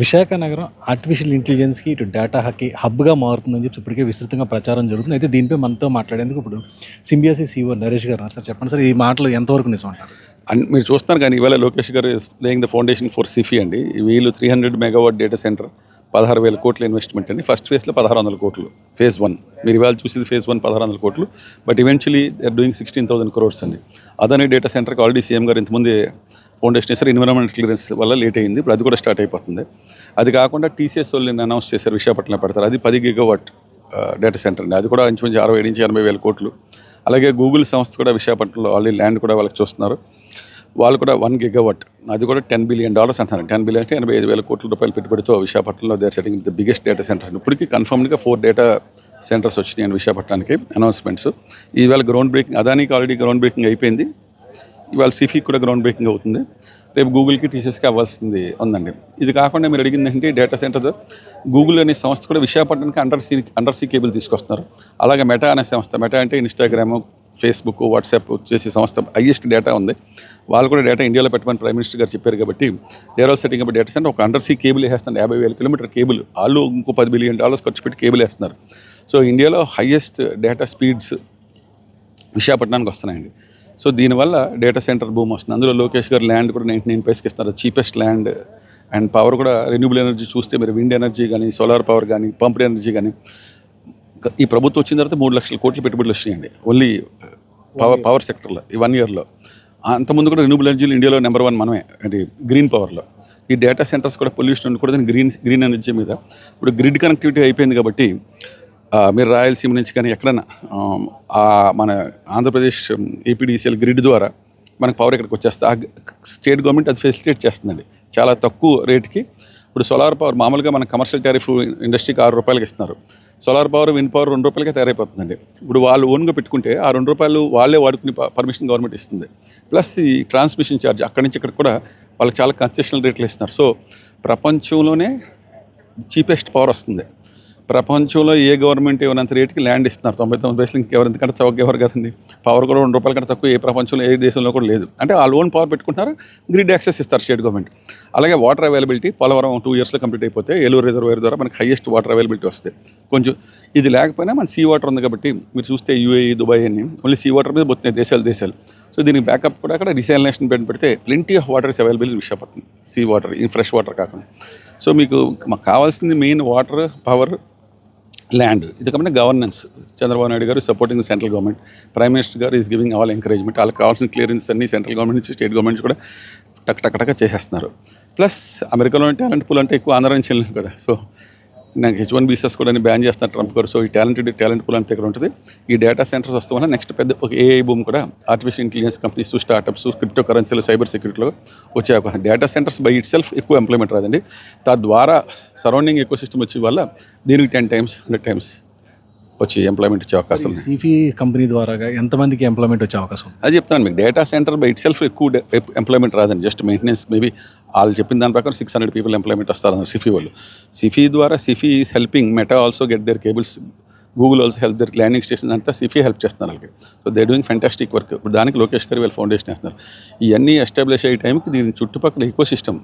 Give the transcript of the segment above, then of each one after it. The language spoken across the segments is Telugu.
విశాఖ నగరం ఆర్టిఫిషియల్ ఇంటెలిజెన్స్కి ఇటు డేటా హబ్గా మారుతుందని చెప్పి ఇప్పటికే విస్తృతంగా ప్రచారం జరుగుతుంది. అయితే దీనిపై మనతో మాట్లాడేందుకు ఇప్పుడు సింబియాసి CEO నరేష్ గారు ఉన్నారు. సార్ చెప్పండి సార్, ఈ మాటలు ఎంతవరకు నిజం అంటారు? మీరు చూస్తున్నారు కానీ ఇవాళ లోకేష్ గారు is laying the foundation for Sify అండి. వీళ్ళు 300 మెగావాట్ డేటా సెంటర్ 16,000 కోట్ల ఇన్వెస్ట్మెంట్ అండి. ఫస్ట్ ఫేజ్లో 1,600 కోట్లు ఫేజ్ 1. మీరు ఇవాళ చూసేది ఫేజ్ 1 1,600 కోట్లు. But eventually they are doing 16,000 crores అండి. అదాని డేటా సెంటర్కి ఆల్రెడీ సీఎం గారు ఇంతకుముందే ఫౌండేషన్ వేసారు. ఎన్విరాన్మెంట్ క్లియరెన్స్ వల్ల లేట్ అయింది. ఇప్పుడు అది కూడా స్టార్ట్ అయిపోతుంది. అది కాకుండా టీసీఎస్ వాళ్ళు అనౌన్స్ చేశారు, విశాఖపట్నంలో పెడతారు. అది 10 గిగావాట్ డేటా సెంటర్ అండి. అది కూడా ఇంచుమించు 60 నుంచి 80,000 కోట్లు. అలాగే గూగుల్ సంస్థ కూడా విశాఖపట్నంలో ఆల్రెడీ ల్యాండ్ కూడా వాళ్ళకి చూస్తున్నారు. వాళ్ళు కూడా 1 గిగావాట్, అది కూడా $10 billion అంటున్నారు. 10 బిలియన్ అంటే 85,000 కోట్ల రూపాయలు పెట్టుబడితో విశాఖపట్నంలో they are setting the biggest data centres. ఇప్పటికీ కన్ఫర్మ్డ్గా 4 డేటా సెంటర్స్ వచ్చినాయి విశాఖపట్నానికి అనౌన్స్మెంట్స్. ఈవేళ గ్రౌండ్ బ్రేకింగ్ అదానికి ఆల్రెడీ గ్రౌండ్ బ్రేకింగ్ అయిపోయింది. ఇవాళ సిఫీకి కూడా గ్రౌండ్ బ్రేకింగ్ అవుతుంది. రేపు గూగుల్కి టీసీఎస్కి అవ్వాల్సింది ఉందండి. ఇది కాకుండా మీరు అడిగింది ఏంటి, డేటా సెంటర్ గూగుల్ అనే సంస్థ కూడా విశాఖపట్నానికి అండర్ సీ కేబుల్ తీసుకొస్తున్నారు. అలాగే మెటా అనే సంస్థ, మెటా అంటే ఇన్స్టాగ్రామ్, ఫేస్బుక్, వాట్సాప్ చేసే సంస్థ, హైయెస్ట్ డేటా ఉంది. వాళ్ళు కూడా డేటా ఇండియాలో పెట్టమని ప్రైమ్ మినిస్టర్ గారు చెప్పారు. కాబట్టి there all setting up data centre. ఒక అండర్ సీ కేబుల్ వేస్తున్నారు, 50,000 కిలోమీటర్ కేబుల్. వాళ్ళు ఇంకో $10 billion ఖర్చు పెట్టి కేబుల్ వేస్తున్నారు. సో ఇండియాలో హైయెస్ట్ డేటా స్పీడ్స్ విశాఖపట్నానికి వస్తున్నాయండి. సో దీనివల్ల డేటా సెంటర్ భూమి వస్తుంది. అందులో లోకేష్ గారు ల్యాండ్ కూడా 99 పైసకి ఇస్తున్నారు. చీపెస్ట్ ల్యాండ్ అండ్ పవర్ కూడా రెన్యూబుల్ ఎనర్జీ చూస్తే మీరు విండ్ ఎనర్జీ కానీ, సోలార్ పవర్ కానీ, పంప్డ్ ఎనర్జీ కానీ ఈ ప్రభుత్వం వచ్చిన తర్వాత 3 లక్షల కోట్ల పెట్టుబడులు వచ్చినాయండి ఓన్లీ పవర్ సెక్టర్లో ఈ 1 yearలో. అంతకుముందు కూడా రెన్యూబుల్ ఎనర్జీలు ఇండియాలో నెంబర్ 1 మనమే, అంటే గ్రీన్ పవర్లో. ఈ డేటా సెంటర్స్ కూడా పొల్యూషన్ ఉండకూడదని గ్రీన్ ఎనర్జీ మీద ఇప్పుడు గ్రిడ్ కనెక్టివిటీ అయిపోయింది. కాబట్టి మీరు రాయలసీమ నుంచి కానీ ఎక్కడైనా మన ఆంధ్రప్రదేశ్ ఏపీడీసీఎల్ గ్రిడ్ ద్వారా మనకు పవర్ ఇక్కడికి వచ్చేస్తే ఆ స్టేట్ గవర్నమెంట్ అది ఫెసిలిటేట్ చేస్తుందండి చాలా తక్కువ రేటుకి. ఇప్పుడు సోలార్ పవర్ మామూలుగా మన కమర్షియల్ టారిఫ్ ఇండస్ట్రీకి ₹6 ఇస్తున్నారు. Solar power, wind power ₹2 తయారైపోతుందండి. ఇప్పుడు వాళ్ళు ఓన్గా పెట్టుకుంటే ఆ ₹2 వాళ్ళే వాడుకుని పర్మిషన్ గవర్నమెంట్ ఇస్తుంది. ప్లస్ ఈ ట్రాన్స్మిషన్ ఛార్జ్ అక్కడి నుంచి ఇక్కడ కూడా వాళ్ళకి చాలా కన్సెషనల్ రేట్లు ఇస్తున్నారు. సో ప్రపంచంలోనే చీపెస్ట్ పవర్ వస్తుంది. ప్రపంచంలో ఏ గవర్నమెంట్ ఇవ్వనంత రేటుకి ల్యాండ్ ఇస్తున్నారు. 99 పైసలు ఇంకెవరు, ఎందుకంటే చౌక ఎవరు కదండి. పవర్ కూడా ₹2 కంటే తక్కువ ఏ ప్రపంచంలో ఏ దేశంలో కూడా లేదు. అంటే ఆ లోన్ పవర్ పెట్టుకుంటున్నారు, గ్రిడ్ యాక్సెస్ ఇస్తారు స్టేట్ గవర్నమెంట్. అలాగే వాటర్ అవైలబిలిటీ పోలవరం 2 yearsలో కంప్లీట్ అయిపోతే ఏలూరు రిజర్వాయర్ ద్వారా మనకి హైయెస్ట్ వాటర్ అవైలబిలిటీ వస్తాయి. కొంచెం ఇది లేకపోయినా మన సీ వాటర్ ఉంది కాబట్టి మీరు చూస్తే యూఏఈ, దుబాయ్ అన్ని ఓన్లీ సీ వాటర్ మీద పోతున్నాయి దేశాలు. సో దీనికి బ్యాకప్ కూడా అక్కడ డిసాలినేషన్ పెడితే plenty of water is available in Visakhapatnam. Sea water, ఈ ఫ్రెష్ వాటర్ కాకుండా. సో మీకు మాకు కావాల్సింది మెయిన్ వాటర్, పవర్, ల్యాండ్. ఇది కాకుండా గవర్నెన్స్. చంద్రబాబు నాయుడు గారు supporting the central government, prime minister గారు ఈజ్ గివింగ్ ఆల్ ఎంకరేజ్మెంట్. వాళ్ళకి కావాల్సిన క్లియరెన్స్ అన్ని సెంట్రల్ గవర్నమెంట్ నుంచి స్టేట్ గవర్నమెంట్స్ కూడా టక్ చేసేస్తున్నారు. ప్లస్ అమెరికాలో టాలెంట్ పూల్ అంటే ఎక్కువ ఆంధ్ర నుంచి వెళ్ళినాం కదా. సో నాకు H1 visas కూడా బ్యాన్ చేస్తున్నారు ట్రంప్ గారు. సో ఈ టాలెంట్ పూల్ అంతా ఇక్కడ ఉంటుంది. ఈ డేటా సెంటర్స్ వస్తాం వల్ల నెక్స్ట్ పెద్ద ఒక ఏఐ భూమి కూడా artificial intelligence companies, startups, crypto కరెన్సీలు, సైబర్ సెక్యూరిటీలో వచ్చే అవకాశం. Data centres by itself ఎక్కువ ఎంప్లాయ్మెంట్ రాదండి. తద్వారా సరౌండింగ్ ఎకో సిస్టమ్ వచ్చే వల్ల దీనికి 10 times 100 times వచ్చి ఎంప్లాయ్మెంట్ వచ్చే అవకాశం ఉంది. సిఫీ కంపెనీ ద్వారా ఎంతమందికి ఎంప్లాయ్మెంట్ వచ్చే అవకాశం? అది చెప్తాను మీకు. Data centre by itself ఎక్కువ ఎంప్లాయ్మెంట్ రాదండి. జస్ట్ మెయింటెనెన్స్ మేబీ వాళ్ళు చెప్పిన దాని ప్రకారం 600 people ఎంప్లాయ్మెంట్ వస్తారన్నారు సిఫీ వాళ్ళు. సిఫీ ద్వారా Sify is helping Meta also get there cables, Google also help there landing station అంతా సిఫీ హెల్ప్ చేస్తున్నారు వాళ్ళకి. So they doing fantastic work. ఇప్పుడు దానికి లోకేష్ గారు వీళ్ళు ఫౌండేషన్ వేస్తున్నారు. ఇవన్నీ ఎస్టాబ్లిష్ అయ్యే టైంకి దీని చుట్టుపక్కల ecosystem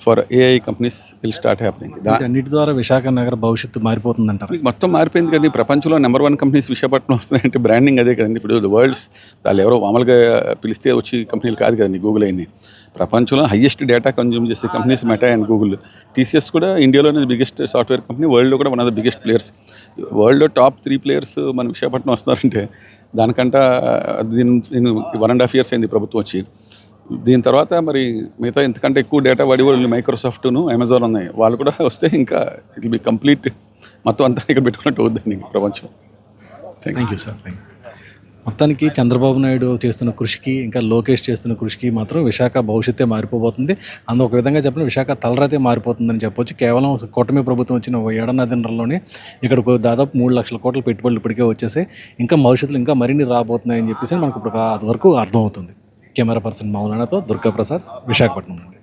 for AI companies will start happening. అన్నిటి ద్వారా విశాఖ నగర భవిష్యత్తు మారిపోతుందంటారు. మొత్తం మారిపోయింది కదండి. ప్రపంచంలో నెంబర్ 1 కంపెనీస్ విశాఖపట్నం వస్తున్నాయంటే బ్రాండింగ్ అదే కదండి. ఇప్పుడు వరల్డ్స్ వాళ్ళు ఎవరో మామూలుగా పిలిస్తే వచ్చి కంపెనీలు కాదు కదండి. గూగుల్ అయింది ప్రపంచంలో హైయెస్ట్ డేటా కన్జ్యూమ్ చేసే companies meta and Google. TCS కూడా ఇండియాలోనే బిగ్గెస్ట్ సాఫ్ట్వేర్ కంపెనీ, వరల్డ్లో కూడా one of the biggest players. వరల్డ్లో టాప్ 3 players మన విశాఖపట్నం వస్తున్నారంటే దానికంటే నేను 1.5 years అయింది ప్రభుత్వం వచ్చి. దీని తర్వాత మరి మిగతా ఇంతకంటే ఎక్కువ డేటా వాడేవాళ్ళు మైక్రోసాఫ్ట్ను, అమెజాన్ ఉన్నాయి. వాళ్ళు కూడా వస్తే ఇంకా ఇట్ విల్ బి కంప్లీట్, మొత్తం అంతా ఇక్కడ పెట్టుకున్నట్టు అవుద్దండి ప్రపంచం. Thank you sir. మొత్తానికి చంద్రబాబు నాయుడు చేస్తున్న కృషికి, ఇంకా లోకేష్ చేస్తున్న కృషికి మాత్రం విశాఖ భవిష్యత్తే మారిపోబోతుంది. అందులో ఒక విధంగా చెప్పిన విశాఖ తలరాతే మారిపోతుందని చెప్పొచ్చు. కేవలం కూటమి ప్రభుత్వం వచ్చిన 7.5 ఇక్కడ దాదాపు 3 లక్షల కోట్ల పెట్టుబడులు ఇప్పటికే వచ్చేసాయి. ఇంకా భవిష్యత్తులో ఇంకా మరిన్ని రాబోతున్నాయని చెప్పేసి మనకు ఇప్పుడు అది వరకు అర్థమవుతుంది. కెమెరా పర్సన్ మౌలానాతో దుర్గాప్రసాద్, విశాఖపట్నం నుండి.